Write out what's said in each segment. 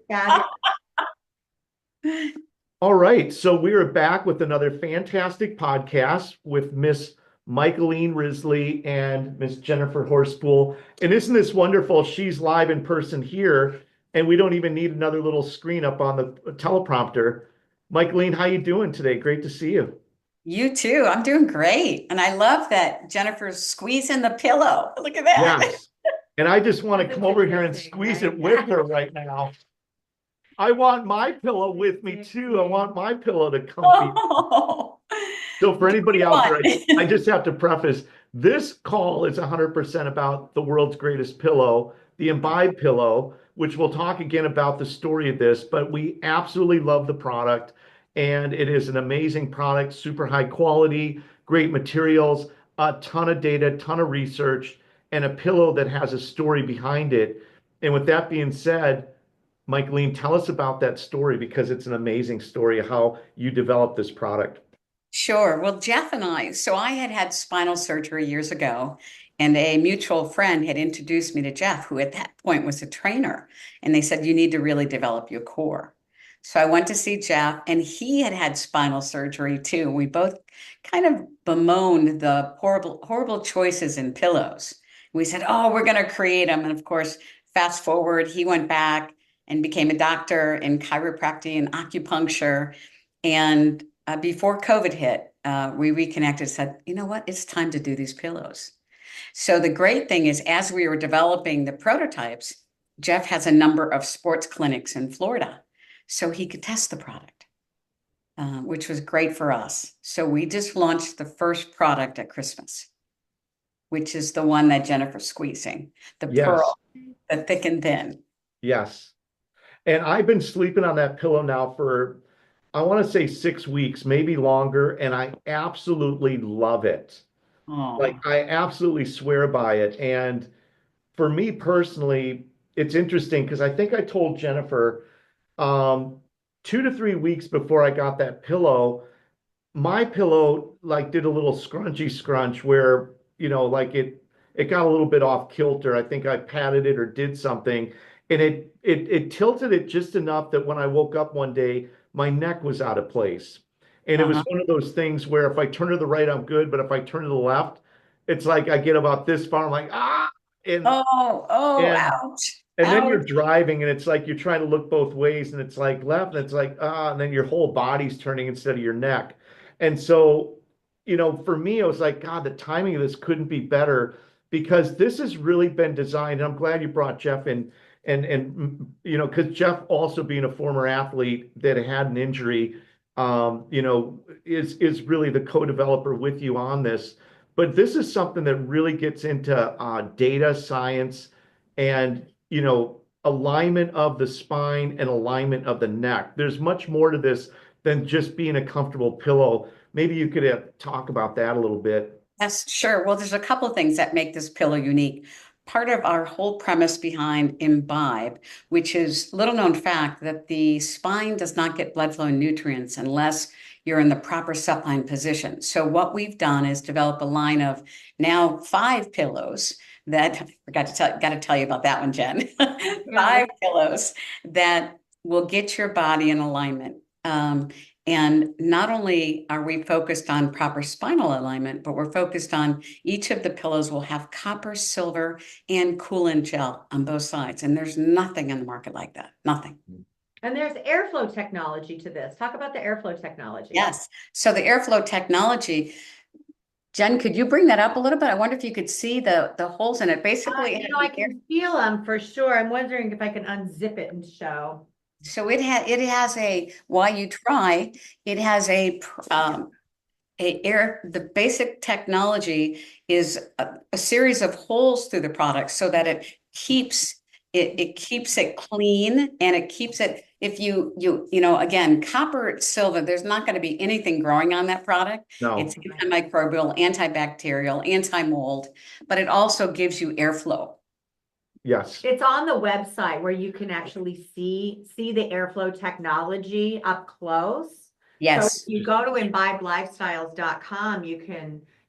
Fabulous. All right, so we are back with another fantastic podcast with Miss Michaeline Risley and Miss Jennifer Horspool. And isn't this wonderful? She's live in person here, and we don't even need another little screen up on the teleprompter. Michaeline, how you doing today? Great to see you. You too. I'm doing great. And I love that Jennifer's squeezing the pillow. Look at that. Yes. And I just want to come over here and Interesting, squeeze right? it with her right now. I want my pillow with me too. I want my pillow to comfy. Oh, So for anybody come out there, I on. just have to preface this call is 100% about the world's greatest pillow, the Imbibe pillow, which we'll talk again about the story of this, but we absolutely love the product and it is an amazing product, super high quality, great materials, a ton of data, ton of research, and a pillow that has a story behind it. And with that being said, Michaeline, tell us about that story because it's an amazing story of how you developed this product. Sure. Well, Jeff and I had had spinal surgery years ago, and a mutual friend had introduced me to Jeff, who at that point was a trainer. And they said, you need to really develop your core. So I went to see Jeff, and he had had spinal surgery too. We both kind of bemoaned the horrible, horrible choices in pillows. We said, oh, we're going to create them. And of course, fast forward, he went back and became a doctor in chiropractic and acupuncture. And before COVID hit, we reconnected, said, you know what, it's time to do these pillows. So the great thing is, as we were developing the prototypes, Jeff has a number of sports clinics in Florida, so he could test the product, which was great for us. So we just launched the first product at Christmas, which is the one that Jennifer's squeezing, the Yes, pearl, the thick and thin. yes. And I've been sleeping on that pillow now for, I want to say 6 weeks, maybe longer, and I absolutely love it. Like, Oh, I absolutely swear by it. And for me personally, it's interesting because I think I told Jennifer, um, 2 to 3 weeks before I got that pillow, my pillow like did a little scrunchy scrunch where, like it got a little bit off kilter. I think I patted it or did something, and it tilted it just enough that when I woke up one day, my neck was out of place. And it was uh-huh. one of those things where if I turn to the right, I'm good, but if I turn to the left, it's like I get about this far, I'm like, ah, and Oh, oh, and ouch, and then you're ouch. driving and it's like you're trying to look both ways and it's like left and it's like ah, and then your whole body's turning instead of your neck. And so, for me, it was like, God, the timing of this couldn't be better because this has really been designed. And I'm glad you brought Jeff in because Jeff also being a former athlete that had an injury, is really the co-developer with you on this. But this is something that really gets into data science and alignment of the spine and alignment of the neck. There's much more to this than just being a comfortable pillow. Maybe you could talk about that a little bit. Yes, sure. Well, there's a couple of things that make this pillow unique. Part of our whole premise behind Imbibe, which is little known fact that the spine does not get blood flow and nutrients unless you're in the proper supine position. So what we've done is develop a line of now 5 pillows that I forgot to tell you about that one, Jen. Yeah. 5 pillows that will get your body in alignment. And not only are we focused on proper spinal alignment, but we're focused on each of the pillows will have copper, silver, and coolant gel on both sides. And there's nothing in the market like that. Nothing. And there's airflow technology to this. Talk about the airflow technology. Yes. So the airflow technology, Jen, could you bring that up a little bit? I wonder if you could see the holes in it. Basically, it has I the air. can feel them for sure. I'm wondering if I can unzip it and show. So it has a, while you try, it has the basic technology is a series of holes through the product so that it keeps it clean, and it keeps it, if again, copper, silver, there's not going to be anything growing on that product. It's No. antimicrobial, antibacterial, anti-mold, but it also gives you airflow. Yes. It's on the website where you can actually see the airflow technology up close. So if Yes. you go to imbibelifestyles.com,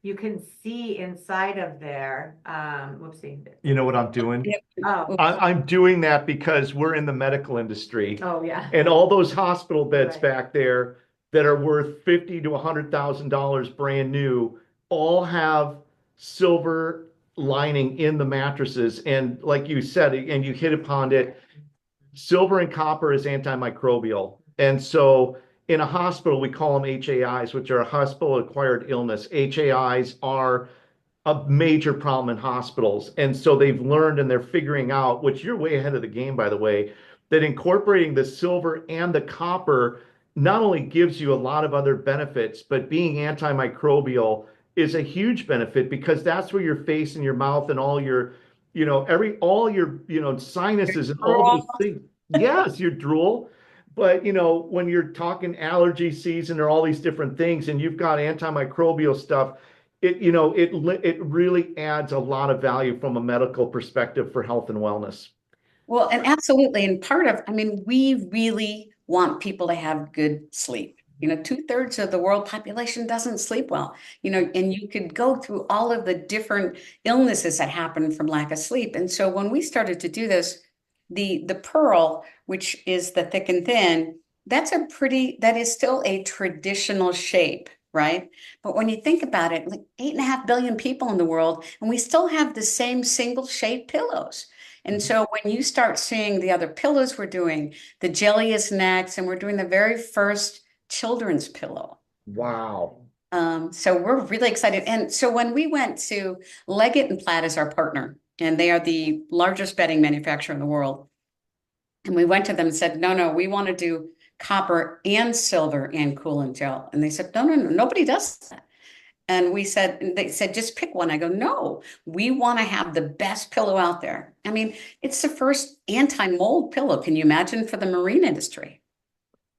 you can see inside of there. Whoopsie. You know what I'm doing? Oh, I'm doing that because we're in the medical industry, oh, yeah. and all those hospital beds Right. back there that are worth $50 to $100,000 brand new all have silver lining in the mattresses. And like you said, and you hit upon it, silver and copper is antimicrobial. And so in a hospital, we call them HAIs, which are a hospital acquired illness. HAIs are a major problem in hospitals. And so they've learned and they're figuring out, which you're way ahead of the game, by the way, that incorporating the silver and the copper not only gives you a lot of other benefits, but being antimicrobial is a huge benefit because that's where your face and your mouth and all your, all your, sinuses and all those things. Yes, your drool. But when you're talking allergy season or all these different things, and you've got antimicrobial stuff, it really adds a lot of value from a medical perspective for health and wellness. Well, and absolutely. And I mean, we really want people to have good sleep. 2/3 of the world population doesn't sleep well, and you could go through all of the different illnesses that happen from lack of sleep. And so when we started to do this, the pearl, which is the thick and thin, that is still a traditional shape, right? But when you think about it, like 8.5 billion people in the world, and we still have the same single shape pillows. And so when you start seeing the other pillows we're doing, the jelly is next, and we're doing the very first children's pillow. Wow. So we're really excited. And so when we went to Leggett and Platt as our partner, and they are the largest bedding manufacturer in the world, and we went to them and said, no, we want to do copper and silver and cooling gel. And they said, no, nobody does that. And they said, just pick one. I go, no, we want to have the best pillow out there. I mean, it's the first anti-mold pillow. Can you imagine for the marine industry?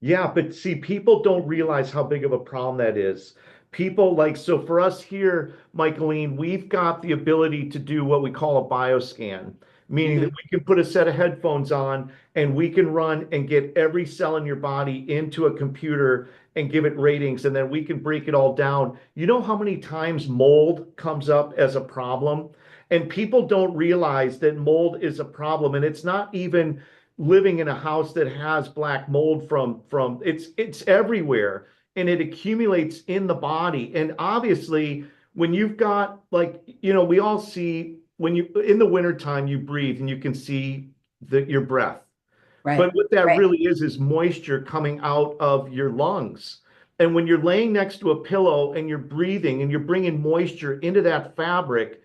Yeah, but see, people don't realize how big of a problem that is. So for us here, Michaeline, we've got the ability to do what we call a bioscan, meaning that we can put a set of headphones on and we can run and get every cell in your body into a computer and give it ratings, and then we can break it all down. You know how many times mold comes up as a problem? And people don't realize that mold is a problem, and it's not even living in a house that has black mold from it's everywhere, and it accumulates in the body. And obviously when you've got, like, we all see when you in the wintertime you breathe and you can see your breath, Right. but what that Right. really is moisture coming out of your lungs. And when you're laying next to a pillow and you're breathing and you're bringing moisture into that fabric,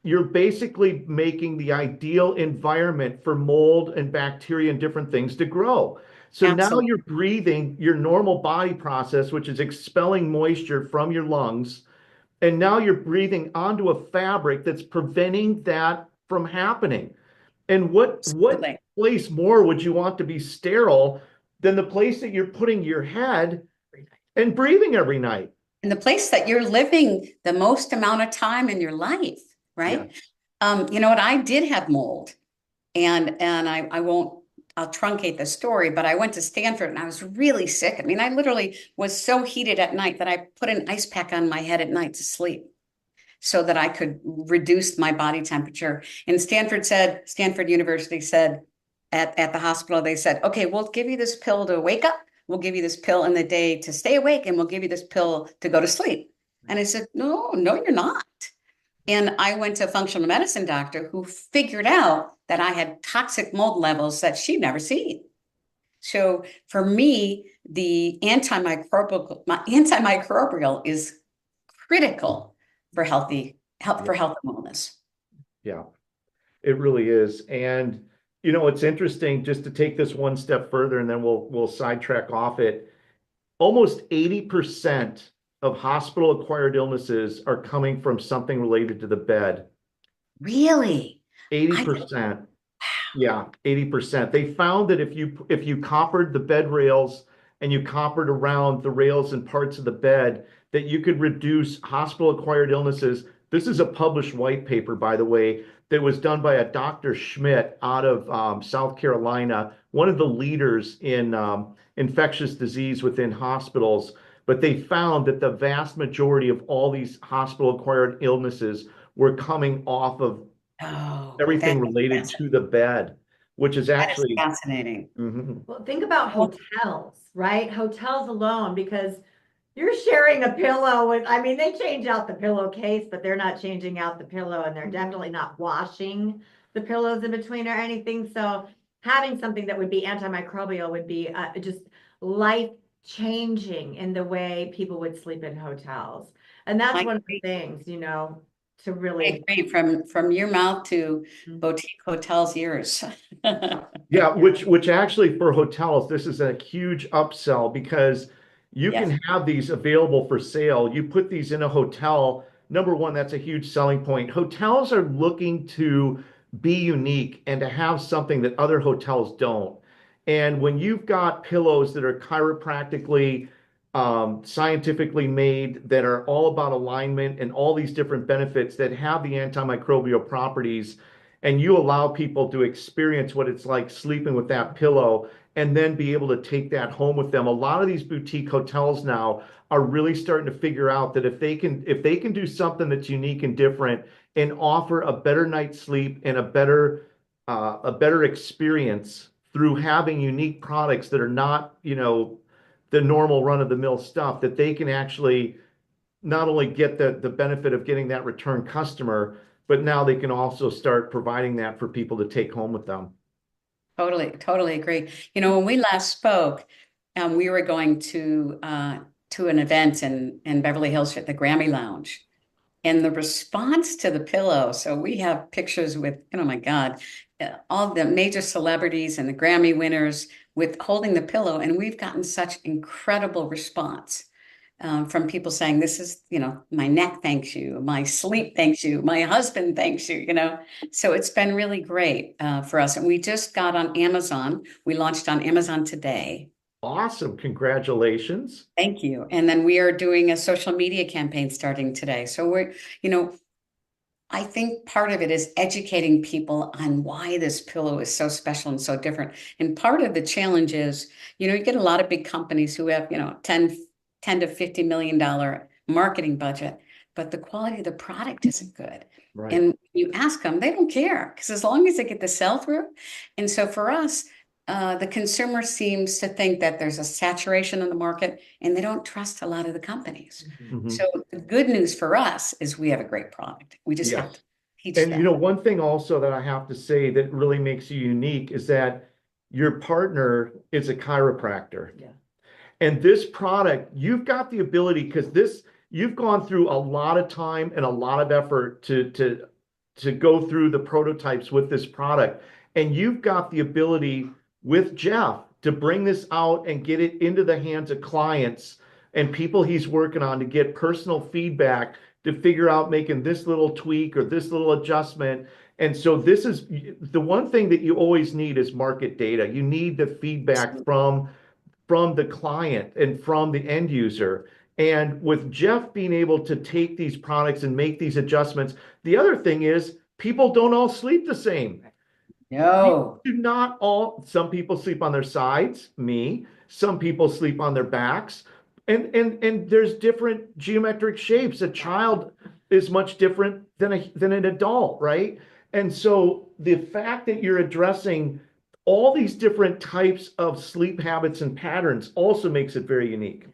you're basically making the ideal environment for mold and bacteria and different things to grow. So now Absolutely. you're breathing your normal body process, which is expelling moisture from your lungs. And now you're breathing onto a fabric that's preventing that from happening. And what Absolutely. place more would you want to be sterile than the place that you're putting your head and breathing every night? And the place that you're living the most amount of time in your life, Yeah. right? You know what? I did have mold, and I'll truncate the story, but I went to Stanford and I was really sick. I mean, I literally was so heated at night that I put an ice pack on my head at night to sleep so that I could reduce my body temperature. And Stanford University said at the hospital, they said, okay, we'll give you this pill to wake up. We'll give you this pill in the day to stay awake, and we'll give you this pill to go to sleep. And I said, no, you're not. And I went to a functional medicine doctor who figured out that I had toxic mold levels that she'd never seen. So for me, the antimicrobial is critical for health and wellness. Yeah, it really is. And it's interesting, just to take this one step further and then we'll sidetrack off it. Almost 80% of hospital acquired illnesses are coming from something related to the bed. Really? 80%. Yeah, 80%. They found that if you coppered the bed rails and you coppered around the rails and parts of the bed, that you could reduce hospital acquired illnesses. This is a published white paper, by the way, that was done by a Dr. Schmidt out of South Carolina, one of the leaders in infectious disease within hospitals. but they found that the vast majority of all these hospital-acquired illnesses were coming off of Oh, everything related to the bed, which is that is actually, fascinating. Mhm. Well, think about hotels, right? Hotels alone, because you're sharing a pillow with, I mean, they change out the pillowcase, but they're not changing out the pillow, and they're definitely not washing the pillows in between or anything. So having something that would be antimicrobial would be just life changing in the way people would sleep in hotels. And that's I one of the agree. things, to I really. agree. From your mouth to boutique hotels' ears. Yeah, which actually for hotels, this is a huge upsell because you Yes. can have these available for sale. You put these in a hotel. Number one, that's a huge selling point. Hotels are looking to be unique and to have something that other hotels don't. And when you've got pillows that are chiropractically, scientifically made, that are all about alignment and all these different benefits that have the antimicrobial properties, and you allow people to experience what it's like sleeping with that pillow and then be able to take that home with them. A lot of these boutique hotels now are really starting to figure out that if they can do something that's unique and different and offer a better night's sleep and a better experience through having unique products that are not, the normal run-of-the-mill stuff, that they can actually not only get the benefit of getting that return customer, but now they can also start providing that for people to take home with them. Totally, totally agree. When we last spoke, we were going to an event in Beverly Hills at the Grammy Lounge. And the response to the pillow, so we have pictures with, oh my God, all the major celebrities and the Grammy winners with holding the pillow. And we've gotten such incredible response from people saying, this is, my neck thanks you, my sleep thanks you, my husband thanks you. So it's been really great for us. And we just got on Amazon. We launched on Amazon today. Awesome. Congratulations. Thank you. And then we are doing a social media campaign starting today. So I think part of it is educating people on why this pillow is so special and so different. And part of the challenge is, you get a lot of big companies who have, 10 to $50 million marketing budget, but the quality of the product isn't good. Right. And you ask them, they don't care because as long as they get the sell through. And so for us, the consumer seems to think that there's a saturation in the market and they don't trust a lot of the companies. Mhm. So the good news for us is we have a great product. We just have to Yes. teach And them. one thing also that I have to say that really makes you unique is that your partner is a chiropractor. Yeah. And this product, you've got the ability, because you've gone through a lot of time and a lot of effort to go through the prototypes with this product. And you've got the ability with Jeff to bring this out and get it into the hands of clients and people he's working on to get personal feedback to figure out making this little tweak or this little adjustment. And so this is the one thing that you always need is market data. You need the feedback from the client and from the end user. And with Jeff being able to take these products and make these adjustments, the other thing is people don't all sleep the same. No. Do not all, some people sleep on their sides, me, some people sleep on their backs. And there's different geometric shapes. A child is much different than an adult, right? And so the fact that you're addressing all these different types of sleep habits and patterns also makes it very unique.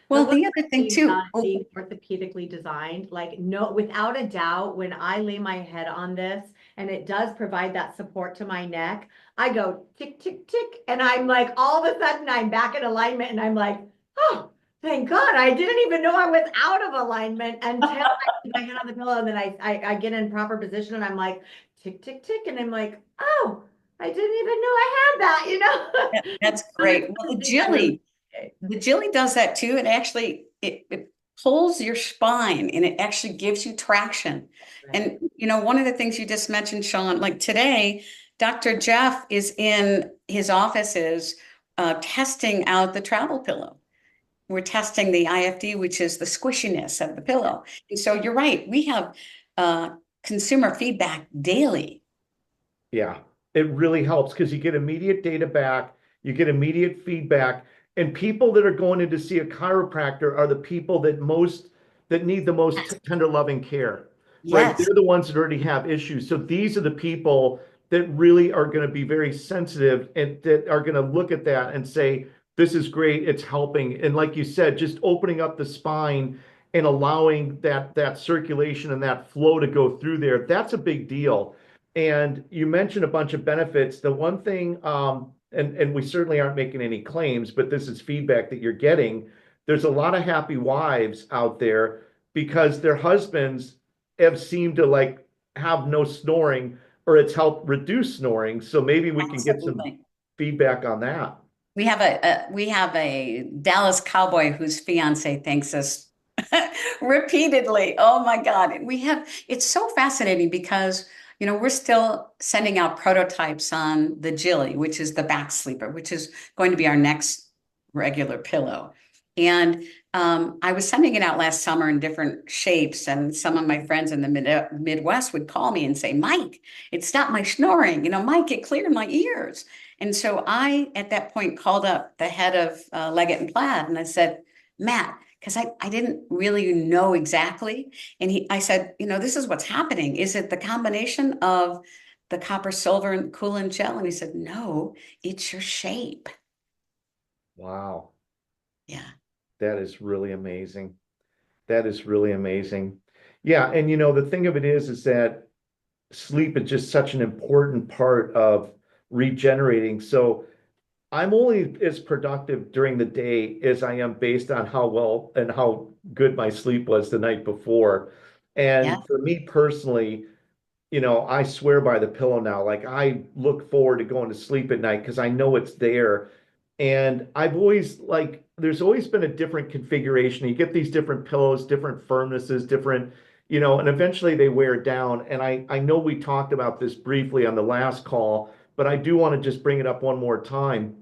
Well, the other thing too. Being orthopedically designed, like no, without a doubt, when I lay my head on this and it does provide that support to my neck, I go tick, tick, tick. And I'm like, all of a sudden I'm back in alignment and I'm like, oh, thank God. I didn't even know I was out of alignment until I put my head on the pillow. And then I get in proper position and I'm like, tick, tick, tick. And I'm like, oh, I didn't even know I had that, That's great. Well, the Jilly does that too. It actually it pulls your spine and it actually gives you traction. Right. And one of the things you just mentioned, Sean, like today, Dr. Jeff is in his offices testing out the travel pillow. We're testing the IFD, which is the squishiness of the pillow. And so you're right. We have consumer feedback daily. Yeah, it really helps because you get immediate data back, you get immediate feedback, And people that are going in to see a chiropractor are the people that need the most tender loving care, right? Yes, They're the ones that already have issues. So these are the people that really are going to be very sensitive and that are going to look at that and say, this is great, it's helping. And like you said, just opening up the spine and allowing that circulation and that flow to go through there, that's a big deal. And you mentioned a bunch of benefits. The one thing, and we certainly aren't making any claims, but this is feedback that you're getting. There's a lot of happy wives out there because their husbands have seemed to like have no snoring or it's helped reduce snoring. So maybe we can get some absolutely. feedback on that. We have a Dallas cowboy whose fiance thanks us repeatedly. Oh my God. It's so fascinating because, we're still sending out prototypes on the Jilly, which is the back sleeper, which is going to be our next regular pillow. And I was sending it out last summer in different shapes, and some of my friends in the Midwest would call me and say, Mike, it stopped my snoring. Mike, it cleared my ears. And so I, at that point, called up the head of Leggett and Plaid, and I said, Matt, because I didn't really know exactly. And I said, this is what's happening. Is it the combination of the copper silver and coolant gel? And he said, no, it's your shape. Wow, Yeah. that is really amazing. That is really amazing. Yeah, and the thing of it is that sleep is just such an important part of regenerating. So I'm only as productive during the day as I am based on how well and how good my sleep was the night before. Yeah. And for me personally, I swear by the pillow now. Like I look forward to going to sleep at night because I know it's there. And I've always like, there's always been a different configuration. You get these different pillows, different firmnesses, different, and eventually they wear down. And I know we talked about this briefly on the last call, but I do want to just bring it up one more time.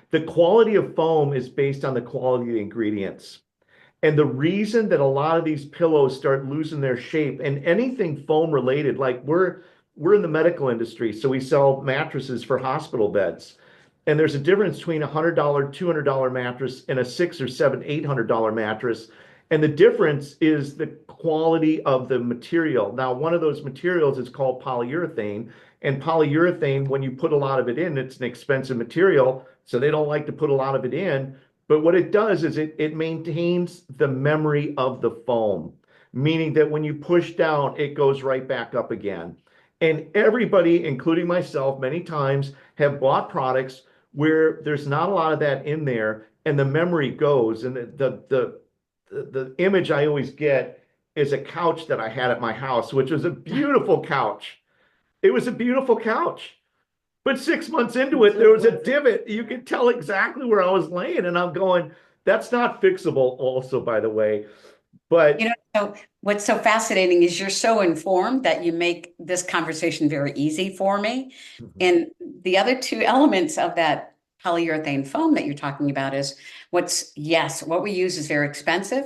The quality of foam is based on the quality of the ingredients. And the reason that a lot of these pillows start losing their shape and anything foam related, like we're in the medical industry, so we sell mattresses for hospital beds. And there's a difference between a $100, $200 mattress and a six or seven, $800 mattress. And the difference is the quality of the material. Now, one of those materials is called polyurethane. And polyurethane, when you put a lot of it in, it's an expensive material. So they don't like to put a lot of it in. But what it does is it maintains the memory of the foam, meaning that when you push down, it goes right back up again. And everybody, including myself, many times have bought products where there's not a lot of that in there, and the memory goes. And the image I always get is a couch that I had at my house, which was a beautiful couch. It was a beautiful couch. But 6 months into it, there was a divot. You could tell exactly where I was laying. And I'm going, that's not fixable, also, by the way. But So what's so fascinating is you're so informed that you make this conversation very easy for me. And the other two elements of that polyurethane foam that you're talking about is what we use is very expensive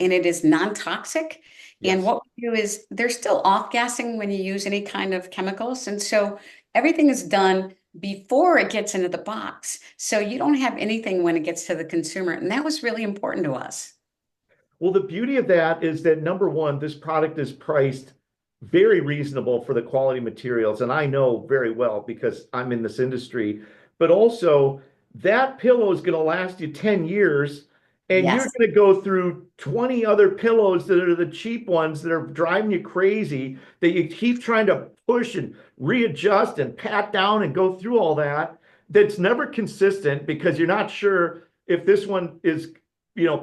and it is non-toxic. And yes. what we do is there's still off-gassing when you use any kind of chemicals. And so everything is done before it gets into the box. So you don't have anything when it gets to the consumer. And that was really important to us. Well, the beauty of that is that number one, this product is priced very reasonable for the quality materials. And I know very well because I'm in this industry. But also, that pillow is going to last you 10 years. And you're Yes. going to go through 20 other pillows that are the cheap ones that are driving you crazy, that you keep trying to push and readjust and pat down and go through all that. That's never consistent because you're not sure if this one is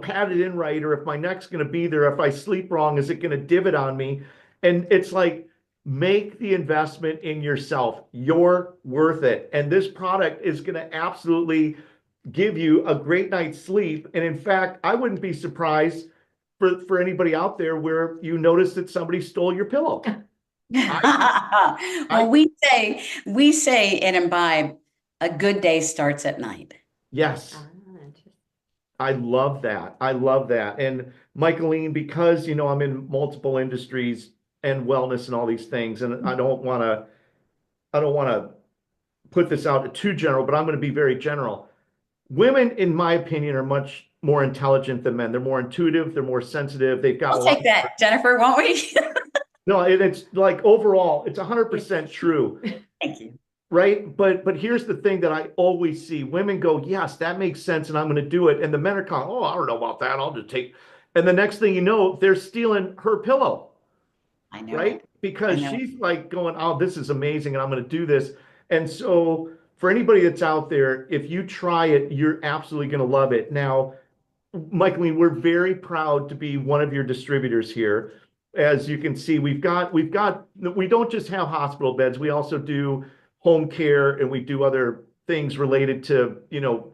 padded in right, or if my neck's going to be there. If I sleep wrong, is it going to divot on me? And it's like, make the investment in yourself. You're worth it. And this product is going to absolutely give you a great night's sleep. And in fact, I wouldn't be surprised for anybody out there where you notice that somebody stole your pillow. I, Well, I, we say at Imbibe, a good day starts at night. yes. Ah, interesting. I love that. I love that. And Michaeline, because I'm in multiple industries and wellness and all these things, and I don't want to put this out too general, but I'm going to be very general. women, in my opinion, are much more intelligent than men. They're more intuitive, they're more sensitive, they've got a We'll lot take that, Jennifer, won't we? no, it's like overall, it's 100% true. Thank you. Right. But here's the thing that I always see. Women go, yes, that makes sense, and I'm going to do it. And the men are kind of, oh, I don't know about that. I'll just take. And the next thing you know, they're stealing her pillow, I know right? it. I Because know it. she's like going, oh, this is amazing, and I'm going to do this. And so for anybody that's out there, if you try it, you're absolutely going to love it. Now, Michaeline, we're very proud to be one of your distributors here. As you can see, we don't just have hospital beds, we also do home care and we do other things related to,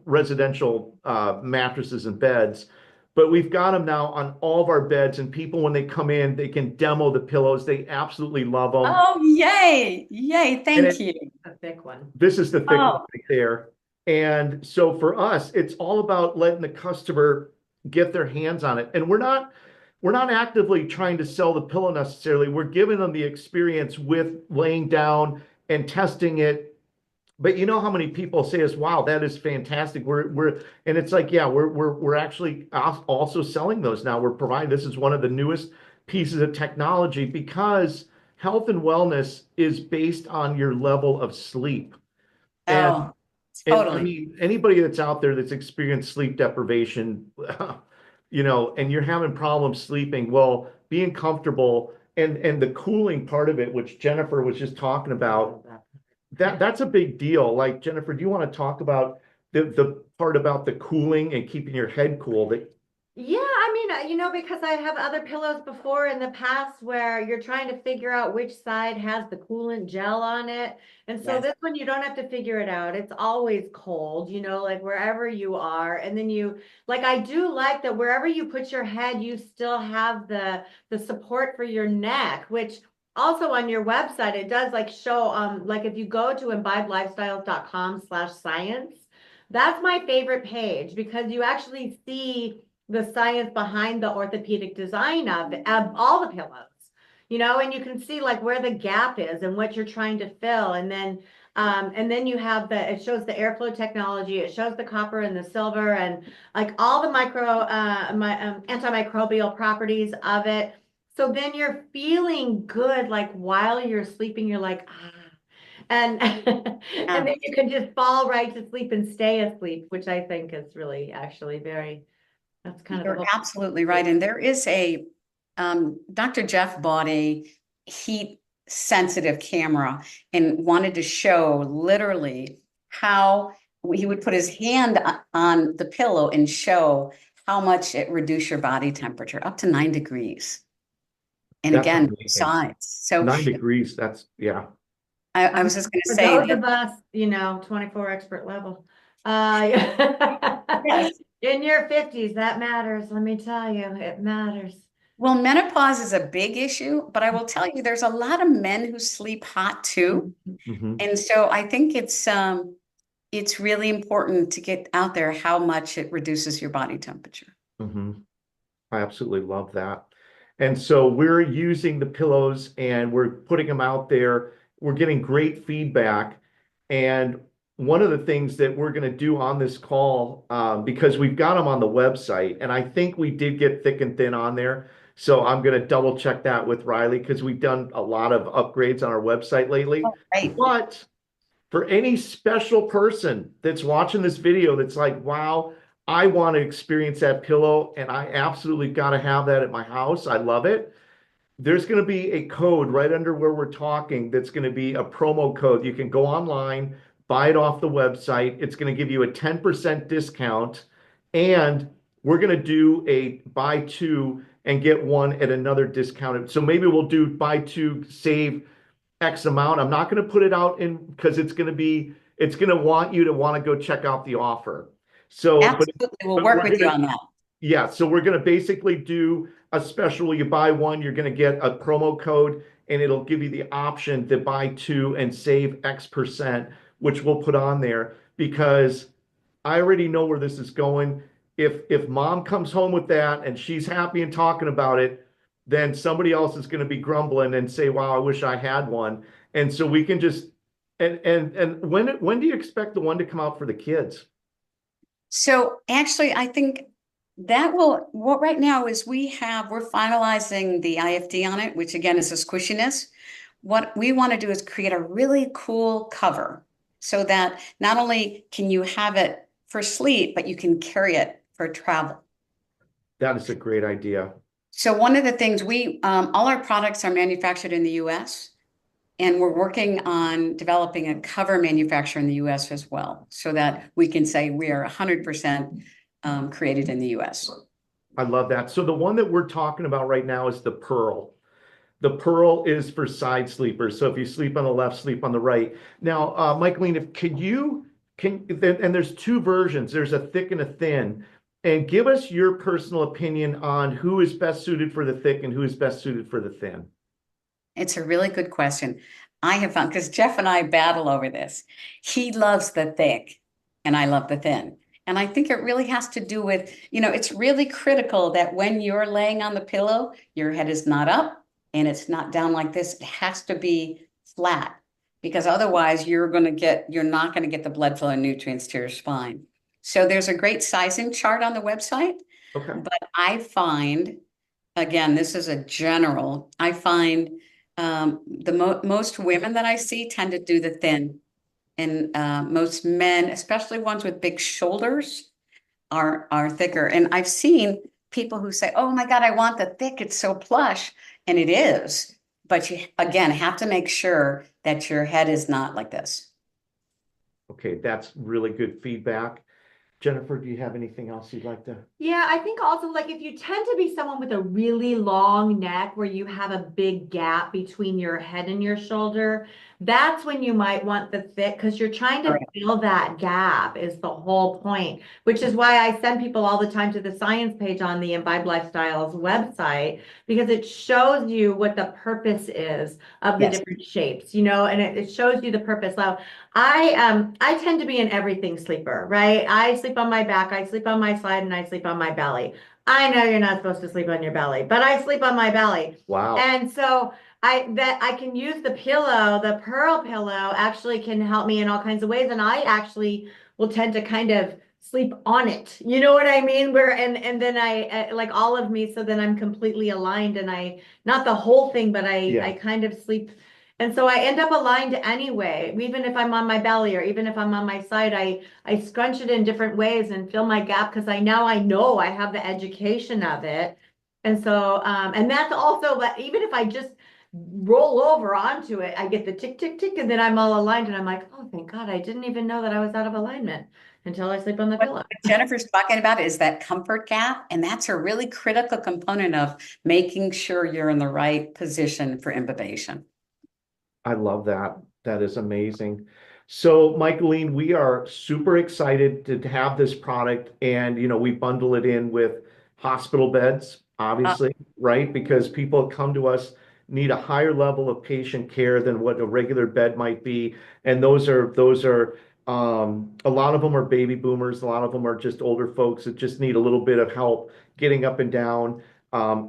residential mattresses and beds. But we've got them now on all of our beds, and people, when they come in, they can demo the pillows. They absolutely love them. Oh, yay. Yay. And Thank you. A thick one. this is the thick one Oh, right there. And so for us, it's all about letting the customer get their hands on it. And we're not actively trying to sell the pillow necessarily. We're giving them the experience with laying down and testing it. But you know how many people say us, wow, that is fantastic. And it's like, yeah, we're actually also selling those now. We're providing, this is one of the newest pieces of technology because health and wellness is based on your level of sleep. And oh, and I totally. mean, anybody that's out there that's experienced sleep deprivation, and you're having problems sleeping, well, being comfortable and the cooling part of it, which Jennifer was just talking about, that's a big deal. Like, Jennifer, do you want to talk about the part about the cooling and keeping your head cool? Yeah, I mean, because I have other pillows before in the past where you're trying to figure out which side has the coolant gel on it. And so Yes. this one, you don't have to figure it out. It's always cold, like wherever you are. And then I do like that wherever you put your head, you still have the support for your neck, which also on your website, it does like show, like if you go to imbibelifestyles.com/science, that's my favorite page because you actually see the science behind the orthopedic design of all the pillows, and you can see like where the gap is and what you're trying to fill. And then you have it shows the airflow technology, it shows the copper and the silver and like all the antimicrobial properties of it. So then you're feeling good, like while you're sleeping, you're like, ah, and and Yeah. then you can just fall right to sleep and stay asleep, which I think is really actually that's kind of the You're whole. absolutely right. And there is Dr. Jeff bought a heat sensitive camera and wanted to show literally how he would put his hand on the pillow and show how much it reduced your body temperature up to 9 degrees. And That's again, both amazing. sides. So 9 degrees. That's, yeah. I was just going to For say those that, of us, 24 expert level. Uh, yes. in your 50s, that matters. Let me tell you, it matters. Well, menopause is a big issue, but I will tell you, there's a lot of men who sleep hot too. Hmm. And so I think it's really important to get out there how much it reduces your body temperature. Hmm. I absolutely love that. And so we're using the pillows and we're putting them out there. We're getting great feedback. And one of the things that we're going to do on this call, because we've got them on the website, and I think we did get thick and thin on there. So I'm going to double check that with Riley because we've done a lot of upgrades on our website lately. Oh, right. But for any special person that's watching this video that's like, wow, I want to experience that pillow and I absolutely got to have that at my house. I love it. There's going to be a code right under where we're talking that's going to be a promo code. You can go online, buy it off the website. It's going to give you a 10% discount. And we're going to do a buy two and get one at another discounted. So maybe we'll do buy two, save X amount. I'm not going to put it out in because it's going to want you to want to go check out the offer. So, Absolutely. We'll but work we're with you going to, on that. yeah, so we're going to basically do a special where you buy one, you're going to get a promo code and it'll give you the option to buy two and save X%, which we'll put on there because I already know where this is going. If mom comes home with that and she's happy and talking about it, then somebody else is going to be grumbling and say, "Wow, I wish I had one." And so we can just and when do you expect the one to come out for the kids? So actually, I think that will, what right now is we're finalizing the IFD on it, which again is a squishiness. What we want to do is create a really cool cover so that not only can you have it for sleep, but you can carry it for travel. That is a great idea. So one of the things all our products are manufactured in the US, and we're working on developing a cover manufacturer in the US as well, so that we can say we are 100% created in the US. I love that. So the one that we're talking about right now is the Pearl. The Pearl is for side sleepers. So if you sleep on the left, sleep on the right. Now, Michaeline, if could you and there's two versions. There's a thick and a thin. And give us your personal opinion on who is best suited for the thick and who is best suited for the thin. It's a really good question. I have found, because Jeff and I battle over this. He loves the thick, and I love the thin. And I think it really has to do with, it's really critical that when you're laying on the pillow, your head is not up and it's not down like this. It has to be flat, because otherwise you're not going to get the blood flow and nutrients to your spine. So there's a great sizing chart on the website, Okay. but I find, again, this is a general, I find most women that I see tend to do the thin, and most men, especially ones with big shoulders, are thicker. And I've seen people who say, "Oh my God, I want the thick. It's so plush," and it is. But you again have to make sure that your head is not like this. Okay, that's really good feedback. Jennifer, do you have anything else you'd like to? Yeah, I think also like if you tend to be someone with a really long neck where you have a big gap between your head and your shoulder, that's when you might want the thick because you're trying to Right. fill that gap is the whole point, which is why I send people all the time to the science page on the Imbibe Lifestyles website because it shows you what the purpose is of the Yes. different shapes, and it shows you the purpose. Now, I tend to be an everything sleeper, right? I sleep on my back, I sleep on my side, and I sleep on my belly. I know you're not supposed to sleep on your belly, but I sleep on my belly. Wow. And so I can use the pillow, the Pearl pillow actually can help me in all kinds of ways. And I actually will tend to kind of sleep on it. You know what I mean? And then I like all of me, so then I'm completely aligned and not the whole thing, but Yeah. I kind of sleep. And so I end up aligned anyway, even if I'm on my belly or even if I'm on my side, I scrunch it in different ways and fill my gap because I know I have the education of it. And so, and that's also, but even if I just roll over onto it, I get the tick, tick, tick, and then I'm all aligned and I'm like, oh, thank God, I didn't even know that I was out of alignment until I sleep on the pillow. What Jennifer's talking about is that comfort gap, and that's a really critical component of making sure you're in the right position for imbibition. I love that. That is amazing. So, Michaeline, we are super excited to have this product, and we bundle it in with hospital beds, Uh, obviously, right? Because people come to us need a higher level of patient care than what a regular bed might be, and those are a lot of them are baby boomers, a lot of them are just older folks that just need a little bit of help getting up and down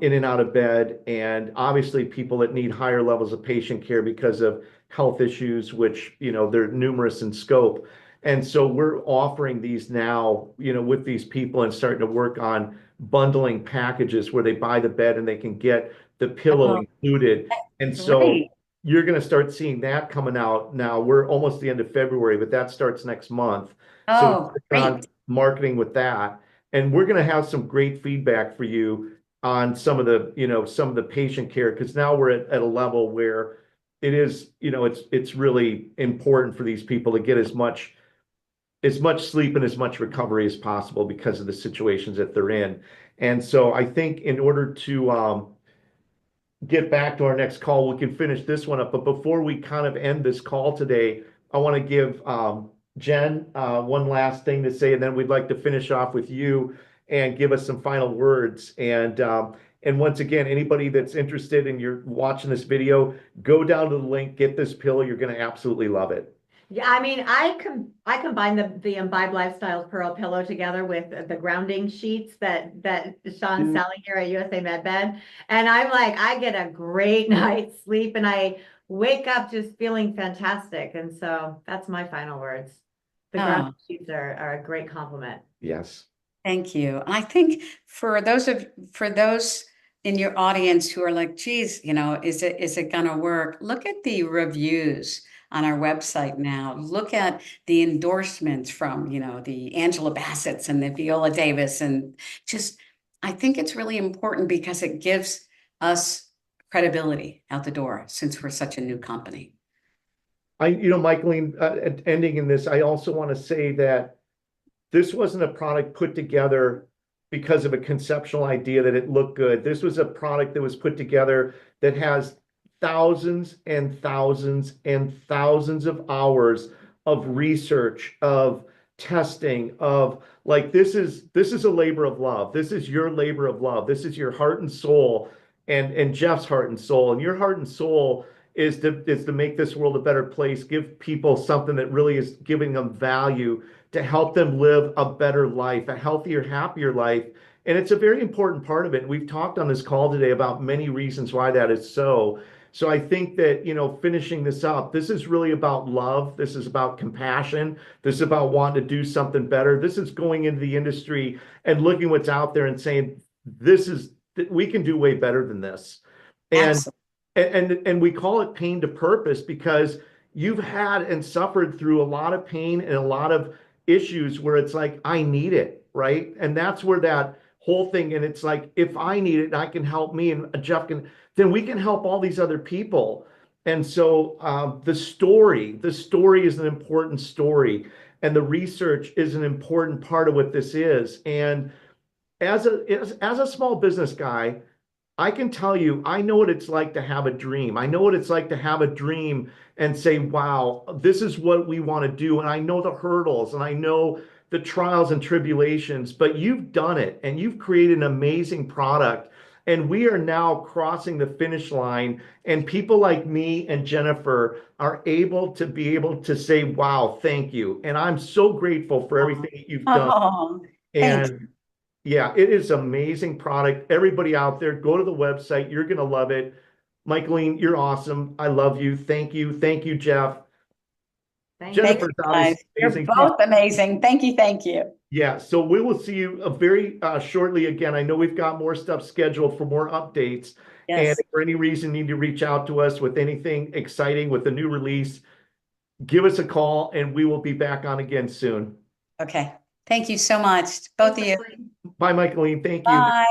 in and out of bed, and obviously people that need higher levels of patient care because of health issues, which, they're numerous in scope. And so we're offering these now, with these people and starting to work on bundling packages where they buy the bed and they can get the pillow oh, included. And so great. you're going to start seeing that coming out now. We're almost the end of February, but that starts next month. So Oh, we're on great. marketing with that. And we're going to have some great feedback for you on some of the patient care, because now we're at a level where it is, it's really important for these people to get as much sleep and as much recovery as possible because of the situations that they're in. And so I think in order to get back to our next call, we can finish this one up. But before we kind of end this call today, I want to give Jen one last thing to say, and then we'd like to finish off with you and give us some final words. And once again, anybody that's interested and you're watching this video, go down to the link, get this pill. You're going to absolutely love it. Yeah, I mean, I combine the Imbibe Lifestyles Pearl Pillow together with the grounding sheets that Sean's Mm. selling here at USA MedBed, and I'm like, I get a great night's sleep, and I wake up just feeling fantastic, and so that's my final words. The grounding Oh, sheets are a great compliment. Yes. Thank you. And I think for those in your audience who are like, geez, is it gonna work? Look at the reviews on our website now. Look at the endorsements from, the Angela Bassett's and the Viola Davis. And just, I think it's really important because it gives us credibility out the door since we're such a new company. Michaeline, ending in this, I also want to say that this wasn't a product put together because of a conceptual idea that it looked good. This was a product that was put together that has thousands and thousands and thousands of hours of research, of testing, of like this is a labor of love. This is your labor of love. This is your heart and soul and Jeff's heart and soul. And your heart and soul is to make this world a better place, give people something that really is giving them value to help them live a better life, a healthier, happier life. And it's a very important part of it. We've talked on this call today about many reasons why that is so. So I think that, finishing this up, this is really about love. This is about compassion. This is about wanting to do something better. This is going into the industry and looking what's out there and saying, we can do way better than this. And Absolutely. and we call it pain to purpose because you've had and suffered through a lot of pain and a lot of issues where it's like, I need it, right? And that's where that whole thing, and it's like, if I need it and I can help me and Jeff can, then we can help all these other people. And so the story is an important story, and the research is an important part of what this is. And as a small business guy, I can tell you, I know what it's like to have a dream. I know what it's like to have a dream and say, wow, this is what we want to do. And I know the hurdles and I know the trials and tribulations, but you've done it and you've created an amazing product. And we are now crossing the finish line. And people like me and Jennifer are able to say, wow, thank you. And I'm so grateful for everything that you've done. Oh, thank And yeah, it is amazing product. Everybody out there, go to the website. You're going to love it. Michaeline, you're awesome. I love you. Thank you. Thank you, Jeff. Thank you. Thank you, Jennifer's guys. obviously You're amazing. both amazing. Thank you. Thank you. Yeah, so we will see you very shortly again. I know we've got more stuff scheduled for more updates. And Yes. if for any reason you need to reach out to us with anything exciting with a new release, give us a call and we will be back on again soon. Okay. Thank you so much, both of you. Bye, Michaeline. Thank you. Bye.